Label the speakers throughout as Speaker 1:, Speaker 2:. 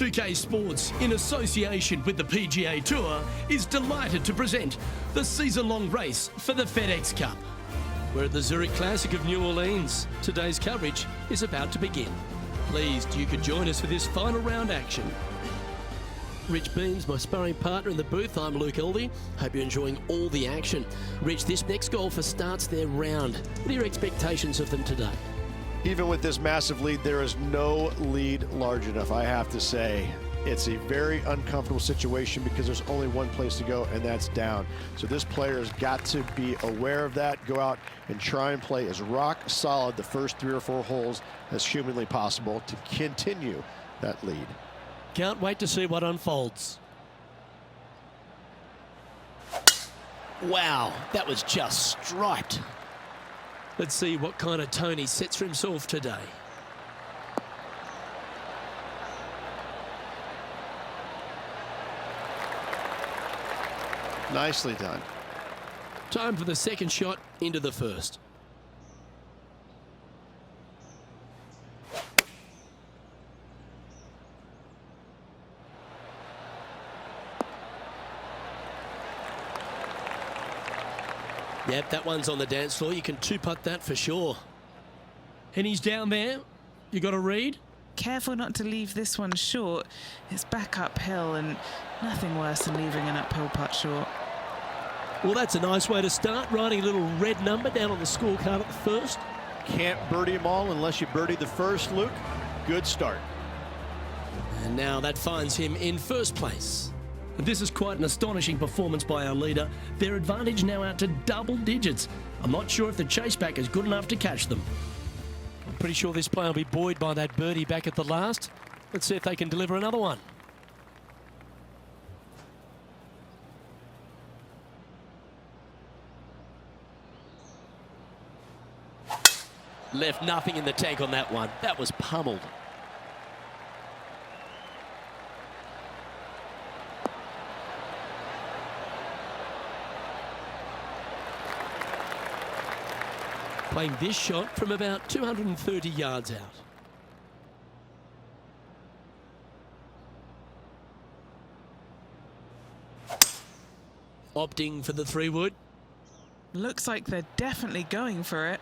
Speaker 1: 2K Sports, in association with the PGA Tour, is delighted to present the season-long race for the FedEx Cup. We're at the Zurich Classic of New Orleans. Today's coverage is about to begin. Pleased you could join us for this final round action. Rich Beams, my sparring partner in the booth. I'm Luke Elvey. Hope you're enjoying all the action. Rich, this next golfer starts their round. What are your expectations of them today?
Speaker 2: Even with this massive lead, there is no lead large enough, I have to say. It's a very uncomfortable situation because there's only one place to go, and that's down. So this player has got to be aware of that, go out and try and play as rock solid the first 3 or 4 holes as humanly possible to continue that lead.
Speaker 1: Can't wait to see what unfolds. Wow, that was just striped. Let's see what kind of tone he sets for himself today.
Speaker 2: Nicely done.
Speaker 1: Time for the second shot into the first. Yep, that one's on the dance floor. You can two-putt that for sure. And he's down there. You got a read?
Speaker 3: Careful not to leave this one short. It's back uphill, and nothing worse than leaving an uphill putt short.
Speaker 1: Well, that's a nice way to start, writing a little red number down on the scorecard at the first.
Speaker 2: Can't birdie them all unless you birdie the first, Luke. Good start.
Speaker 1: And now that finds him in first place. This is quite an astonishing performance by our leader. Their advantage now out to double digits. I'm not sure if the chase back is good enough to catch them. I'm pretty sure this player will be buoyed by that birdie back at the last. Let's see if they can deliver another one. Left nothing in the tank on that one. That was pummeled. Playing this shot from about 230 yards out. Opting for the 3-wood.
Speaker 3: Looks like they're definitely going for it.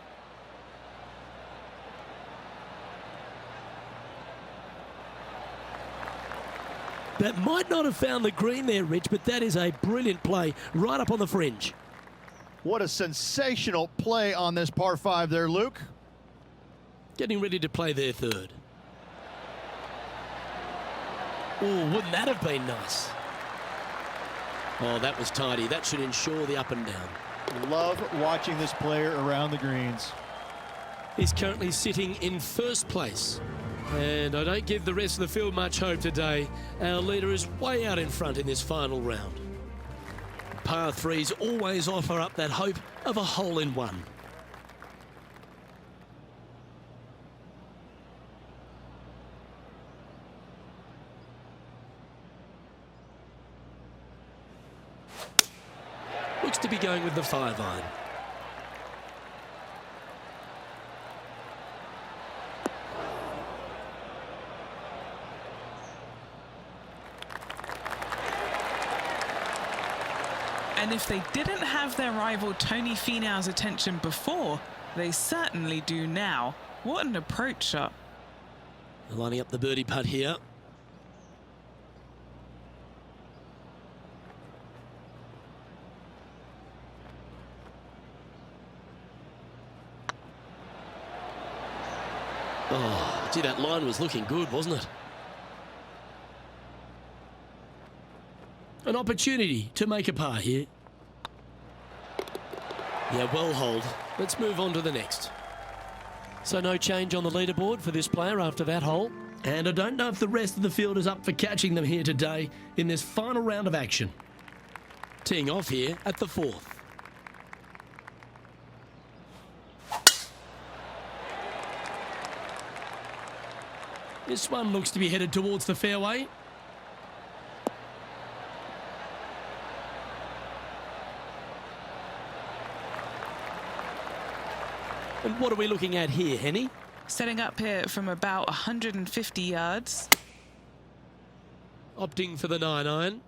Speaker 1: That might not have found the green there, Rich, but that is a brilliant play right up on the fringe.
Speaker 4: What a sensational play on this par 5 there, Luke.
Speaker 1: Getting ready to play their third. Oh, wouldn't that have been nice? Oh, that was tidy. That should ensure the up and down.
Speaker 4: Love watching this player around the greens.
Speaker 1: He's currently sitting in first place. And I don't give the rest of the field much hope today. Our leader is way out in front in this final round. Par 3s always offer up that hope of a hole-in-one. Looks to be going with the 5-iron.
Speaker 3: And if they didn't have their rival Tony Finau's attention before, they certainly do now. What an approach shot.
Speaker 1: Lining up the birdie putt here. Oh, gee, that line was looking good, wasn't it? An opportunity to make a par here. Yeah, well holed. Let's move on to the next. So no change on the leaderboard for this player after that hole. And I don't know if the rest of the field is up for catching them here today in this final round of action. Teeing off here at the 4th. This one looks to be headed towards the fairway. And what are we looking at here, Henny?
Speaker 3: Setting up here from about 150 yards.
Speaker 1: opting for the 9-iron.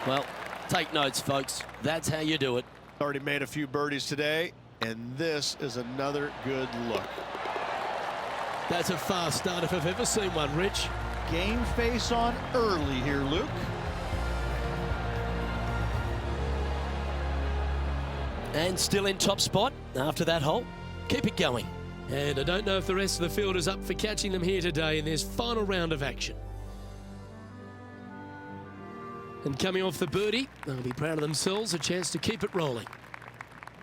Speaker 1: Well, take notes, folks. That's how you do it.
Speaker 2: Already made a few birdies today, and this is another good look.
Speaker 1: That's a fast start if I've ever seen one, Rich.
Speaker 4: Game face on early here, Luke.
Speaker 1: And still in top spot after that hole. Keep it going. And I don't know if the rest of the field is up for catching them here today in this final round of action. And coming off the birdie, they'll be proud of themselves, a chance to keep it rolling.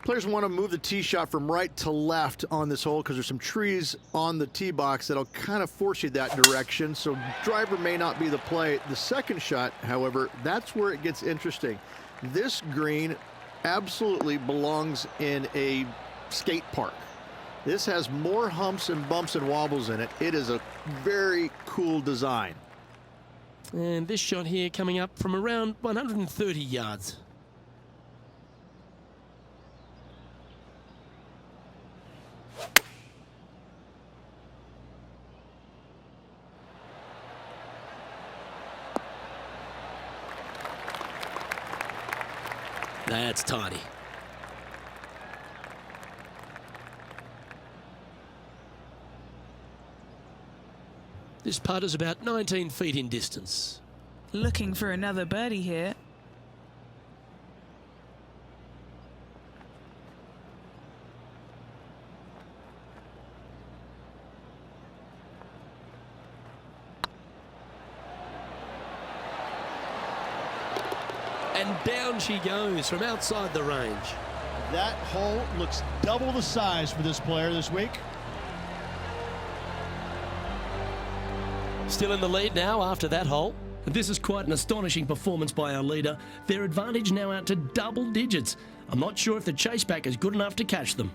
Speaker 4: Players want to move the tee shot from right to left on this hole because there's some trees on the tee box that'll kind of force you that direction, so driver may not be the play. The second shot, however, that's where it gets interesting. This green absolutely belongs in a skate park. This has more humps and bumps and wobbles in it. It is a very cool design.
Speaker 1: And this shot here coming up from around 130 yards. That's tidy. This putt is about 19 feet in distance.
Speaker 3: Looking for another birdie here.
Speaker 1: And down she goes from outside the range.
Speaker 4: That hole looks double the size for this player this week.
Speaker 1: Still in the lead now after that hole. This is quite an astonishing performance by our leader. Their advantage now out to double digits. I'm not sure if the chase back is good enough to catch them.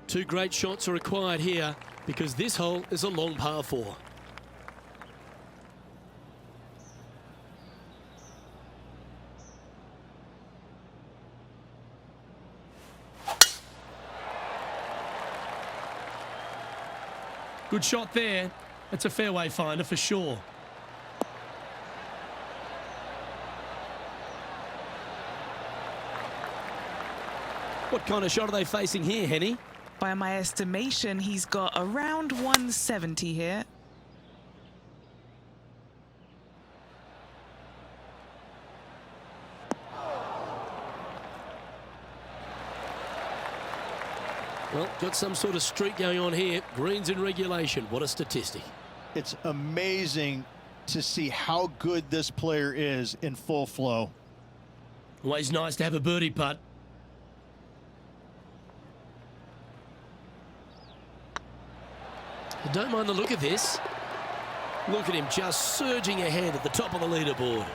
Speaker 1: Two great shots are required here because this hole is a long par 4. Good shot there. It's a fairway finder for sure. What kind of shot are they facing here, Henny?
Speaker 3: By my estimation, he's got around 170 here.
Speaker 1: Well, got some sort of streak going on here. Greens in regulation. What a statistic.
Speaker 4: It's amazing to see how good this player is in full flow.
Speaker 1: Always nice to have a birdie putt. I don't mind the look of this. Look at him just surging ahead at the top of the leaderboard.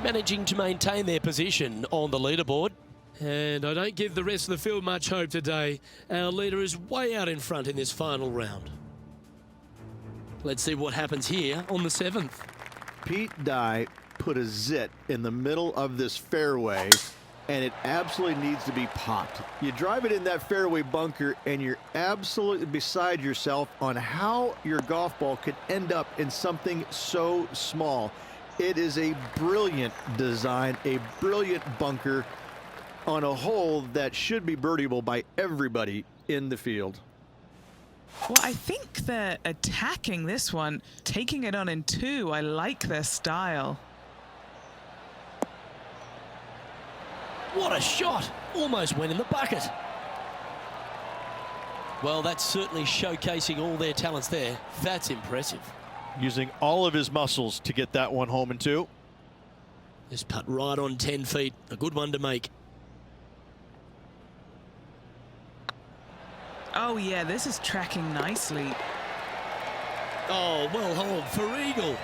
Speaker 1: Managing to maintain their position on the leaderboard. And I don't give the rest of the field much hope today. Our leader is way out in front in this final round. Let's see what happens here on the 7th.
Speaker 4: Pete Dye put a zit in the middle of this fairway, and it absolutely needs to be popped. You drive it in that fairway bunker, and you're absolutely beside yourself on how your golf ball could end up in something so small. It is a brilliant design, a brilliant bunker on a hole that should be birdieable by everybody in the field.
Speaker 3: Well, I think they're attacking this one, taking it on in 2. I like their style.
Speaker 1: What a shot! Almost went in the bucket. Well, that's certainly showcasing all their talents there. That's impressive.
Speaker 2: Using all of his muscles to get that one home in 2.
Speaker 1: This putt right on 10 feet. A good one to make.
Speaker 3: Oh yeah, this is tracking nicely.
Speaker 1: Oh, well hauled for eagle.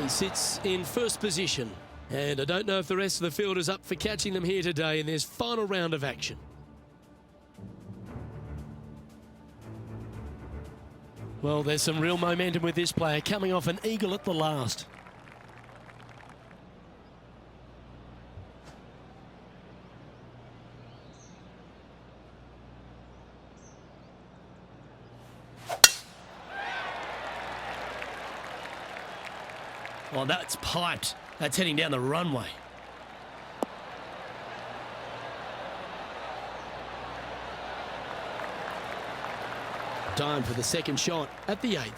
Speaker 1: He sits in first position. And I don't know if the rest of the field is up for catching them here today in this final round of action. Well, there's some real momentum with this player, coming off an eagle at the last. Oh, that's piped. That's heading down the runway. Time for the second shot at the 8th.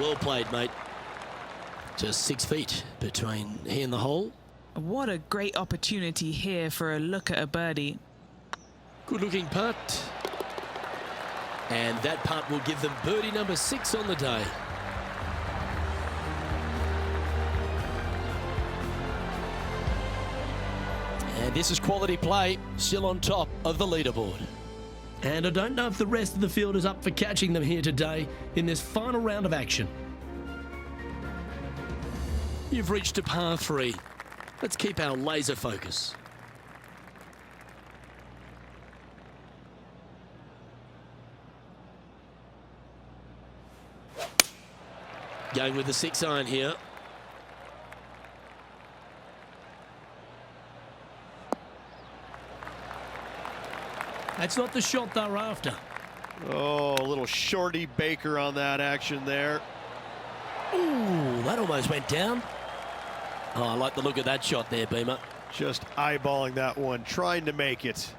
Speaker 1: Well played, mate. Just 6 feet between he and the hole.
Speaker 3: What a great opportunity here for a look at a birdie.
Speaker 1: Good looking putt. And that putt will give them birdie number 6 on the day. And this is quality play, still on top of the leaderboard. And I don't know if the rest of the field is up for catching them here today in this final round of action. You've reached a par 3. Let's keep our laser focus. Going with the 6-iron here. That's not the shot they're after.
Speaker 2: Oh, a little shorty Baker on that action there.
Speaker 1: Ooh, that almost went down. Oh, I like the look of that shot there, Beamer.
Speaker 2: Just eyeballing that one, trying to make it.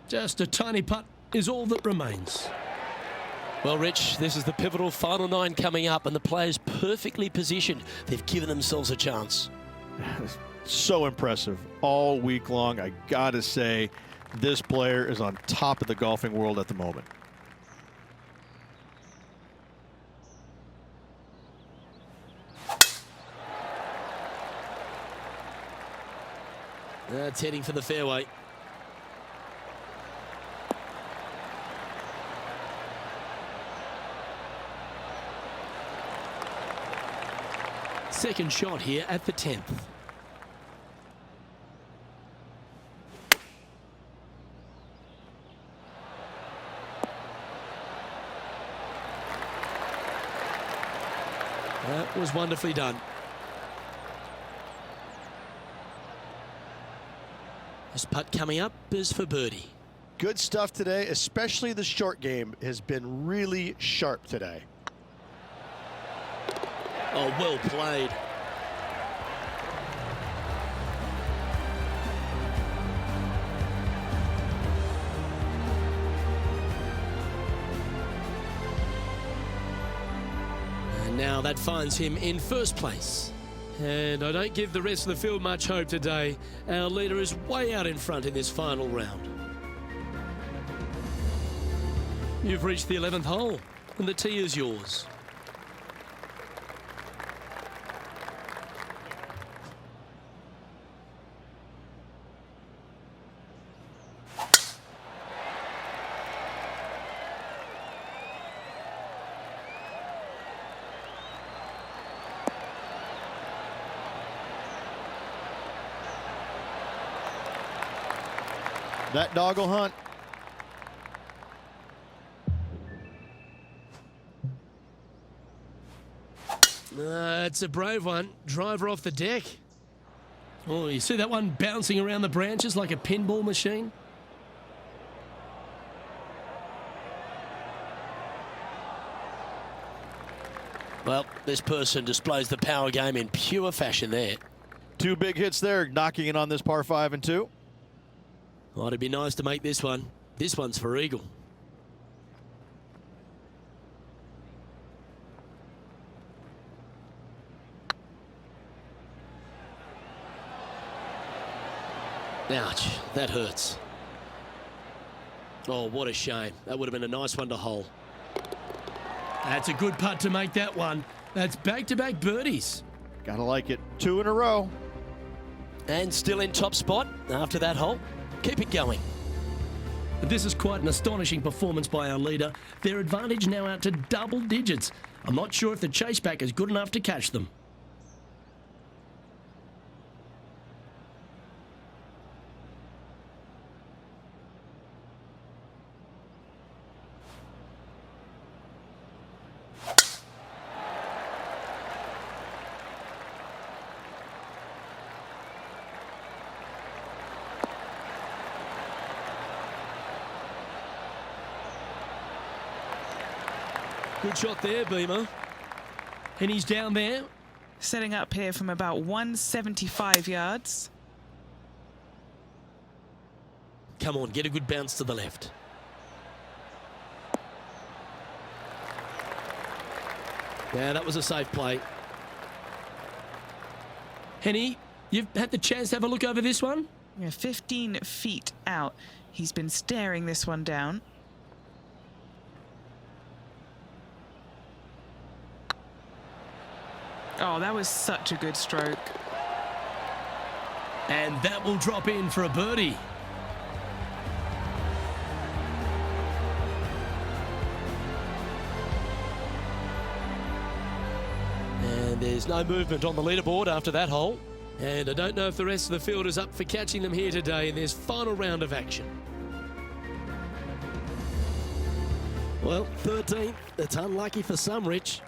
Speaker 1: Just a tiny putt is all that remains. Well, Rich, this is the pivotal final 9 coming up, and the players perfectly positioned. They've given themselves a chance.
Speaker 2: So impressive all week long. I gotta say, this player is on top of the golfing world at the moment.
Speaker 1: That's heading for the fairway. Second shot here at the 10th. That was wonderfully done. This putt coming up is for birdie.
Speaker 2: Good stuff today, especially the short game has been really sharp today.
Speaker 1: Oh, well played. And now that finds him in first place. And I don't give the rest of the field much hope today. Our leader is way out in front in this final round. You've reached the 11th hole, and the tee is yours.
Speaker 2: That dog will hunt.
Speaker 1: It's a brave one. Driver off the deck. Oh, you see that one bouncing around the branches like a pinball machine? Well, this person displays the power game in pure fashion there.
Speaker 2: 2 big hits there, knocking in on this par 5 and 2.
Speaker 1: Well, it'd be nice to make this one. This one's for eagle. Ouch, that hurts. Oh, what a shame. That would have been a nice one to hole. That's a good putt to make that one. That's back-to-back birdies.
Speaker 2: Gotta like it. 2 in a row.
Speaker 1: And still in top spot after that hole. Keep it going. This is quite an astonishing performance by our leader. Their advantage now out to double digits. I'm not sure if the chase back is good enough to catch them. Good shot there, Beamer. And he's down there.
Speaker 3: Setting up here from about 175 yards.
Speaker 1: Come on, get a good bounce to the left. Yeah, that was a safe play. Henny, you've had the chance to have a look over this one?
Speaker 3: Yeah, 15 feet out. He's been staring this one down. Oh, that was such a good stroke.
Speaker 1: And that will drop in for a birdie. And there's no movement on the leaderboard after that hole. And I don't know if the rest of the field is up for catching them here today in this final round of action. Well, 13th. It's unlucky for some, Rich.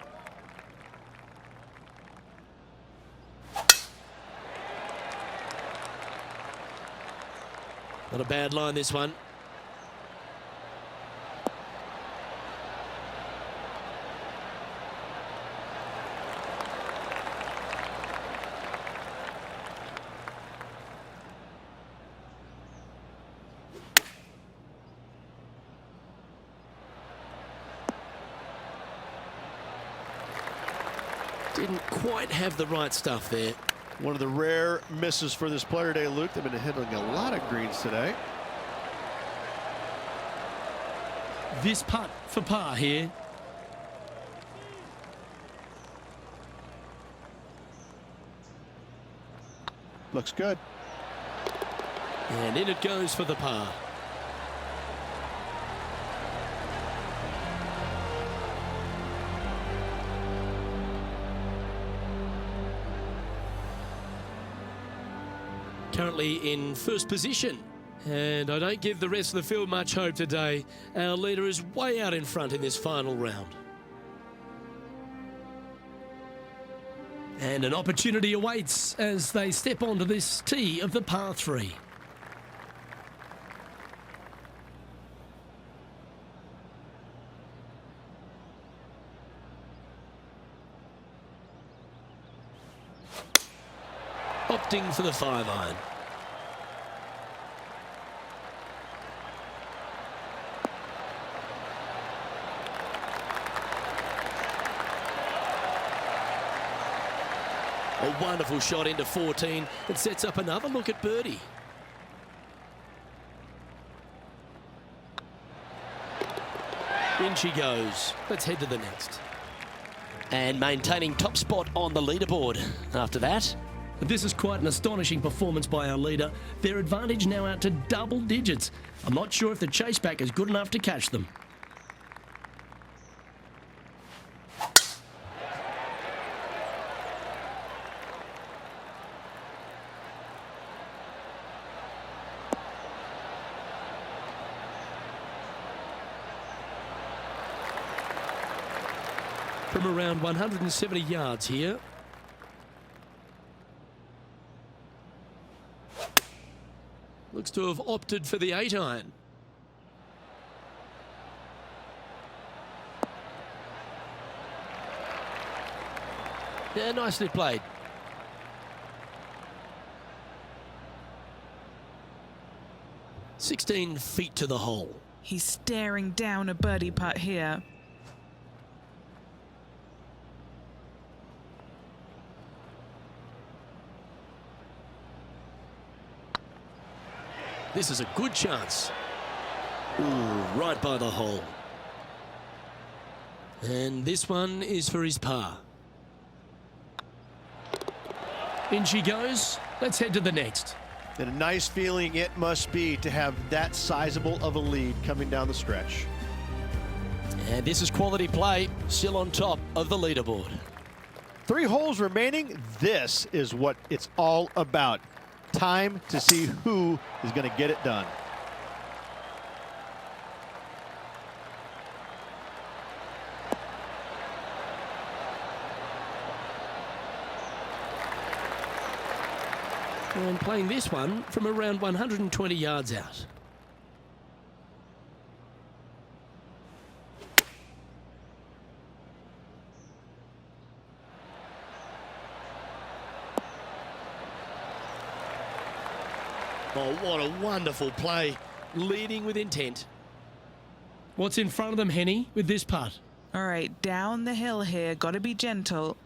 Speaker 1: Not a bad line, this one. Didn't quite have the right stuff there.
Speaker 2: One of the rare misses for this player today, Luke. They've been handling a lot of greens today.
Speaker 1: This putt for par here.
Speaker 2: Looks good.
Speaker 1: And in it goes for the par. Currently in first position, and I don't give the rest of the field much hope today. Our leader is way out in front in this final round. And an opportunity awaits as they step onto this tee of the par 3. Opting for the 5-iron. A wonderful shot into 14. It sets up another look at birdie. In she goes. Let's head to the next. And maintaining top spot on the leaderboard after that. This is quite an astonishing performance by our leader. Their advantage now out to double digits. I'm not sure if the chase back is good enough to catch them. From around 170 yards here. Looks to have opted for the 8-iron. Yeah, nicely played. "16 feet to the hole."
Speaker 3: He's staring down a birdie putt here.
Speaker 1: This is a good chance. Ooh, right by the hole. And this one is for his par. In she goes. Let's head to the next.
Speaker 2: And a nice feeling it must be to have that sizable of a lead coming down the stretch.
Speaker 1: And this is quality play, still on top of the leaderboard.
Speaker 2: 3 holes remaining. This is what it's all about. Time to see who is going to get it done.
Speaker 1: And playing this one from around 120 yards out. Oh, what a wonderful play. Leading with intent. What's in front of them, Henny, with this putt?
Speaker 3: All right, down the hill here. Got to be gentle.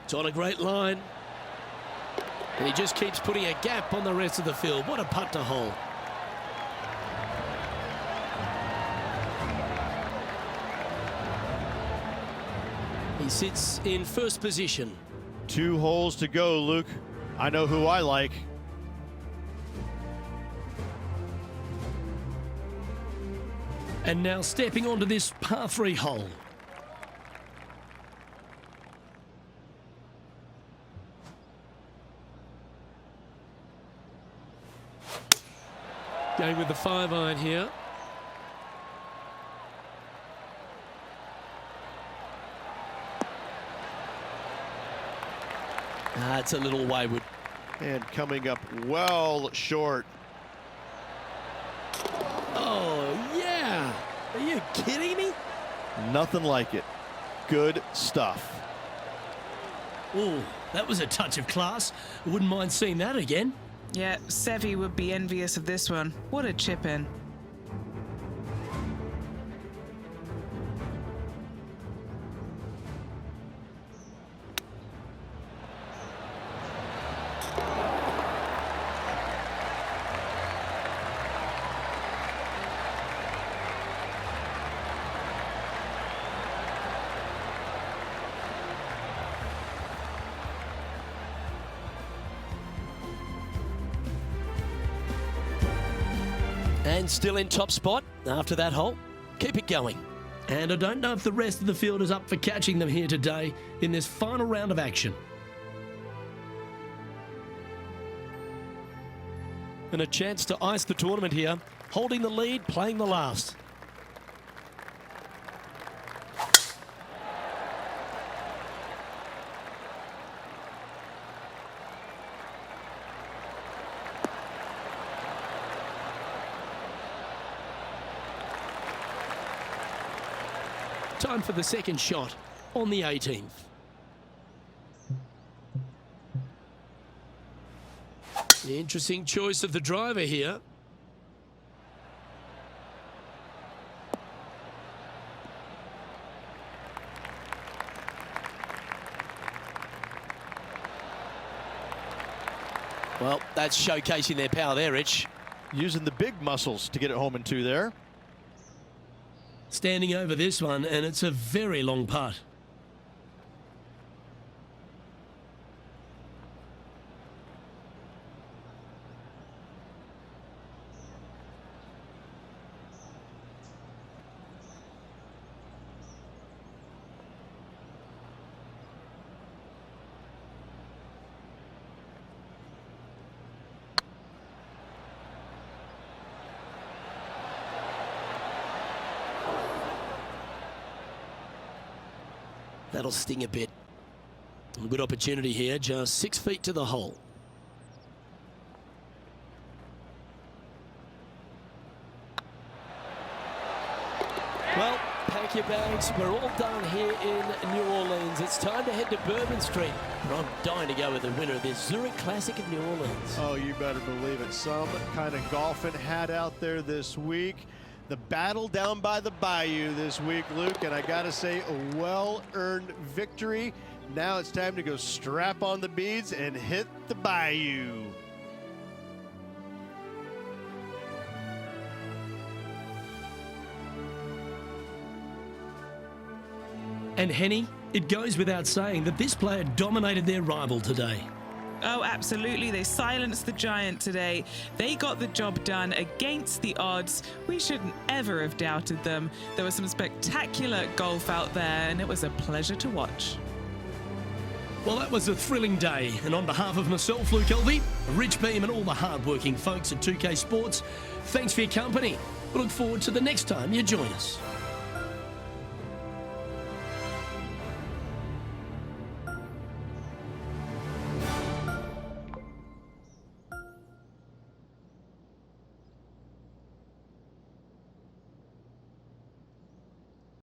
Speaker 1: It's on a great line. And he just keeps putting a gap on the rest of the field. What a putt to hole. He sits in first position.
Speaker 2: 2 holes to go, Luke. I know who I like.
Speaker 1: And now stepping onto this par 3 hole. Going with the 5-iron here. It's a little wayward.
Speaker 2: And coming up well short.
Speaker 1: Oh, yeah. Are you kidding me?
Speaker 2: Nothing like it. Good stuff.
Speaker 1: Oh, that was a touch of class. I wouldn't mind seeing that again.
Speaker 3: Yeah, Seve would be envious of this one. What a chip in.
Speaker 1: And still in top spot after that hole. Keep it going. And I don't know if the rest of the field is up for catching them here today in this final round of action. And a chance to ice the tournament here. Holding the lead, playing the last. Time for the second shot on the 18th. Interesting choice of the driver here. Well, that's showcasing their power there, Rich.
Speaker 2: Using the big muscles to get it home in 2 there.
Speaker 1: Standing over this one, and it's a very long putt. That'll sting a bit. A good opportunity here, just 6 feet to the hole. Well, pack your bags. We're all done here in New Orleans. It's time to head to Bourbon Street. But I'm dying to go with the winner of this Zurich Classic of New Orleans.
Speaker 2: Oh, you better believe it. Some kind of golfing hat out there this week. The battle down by the bayou this week, Luke, and I gotta say, a well-earned victory. Now it's time to go strap on the beads and hit the bayou.
Speaker 1: And Henny, It goes without saying that this player dominated their rival today.
Speaker 3: Oh, absolutely. They silenced the Giant today. They got the job done against the odds. We shouldn't ever have doubted them. There was some spectacular golf out there, and it was a pleasure to watch.
Speaker 1: Well, that was a thrilling day, and on behalf of myself, Luke Elvey, Rich Beam, and all the hard-working folks at 2K Sports, thanks for your company. We look forward to the next time you join us.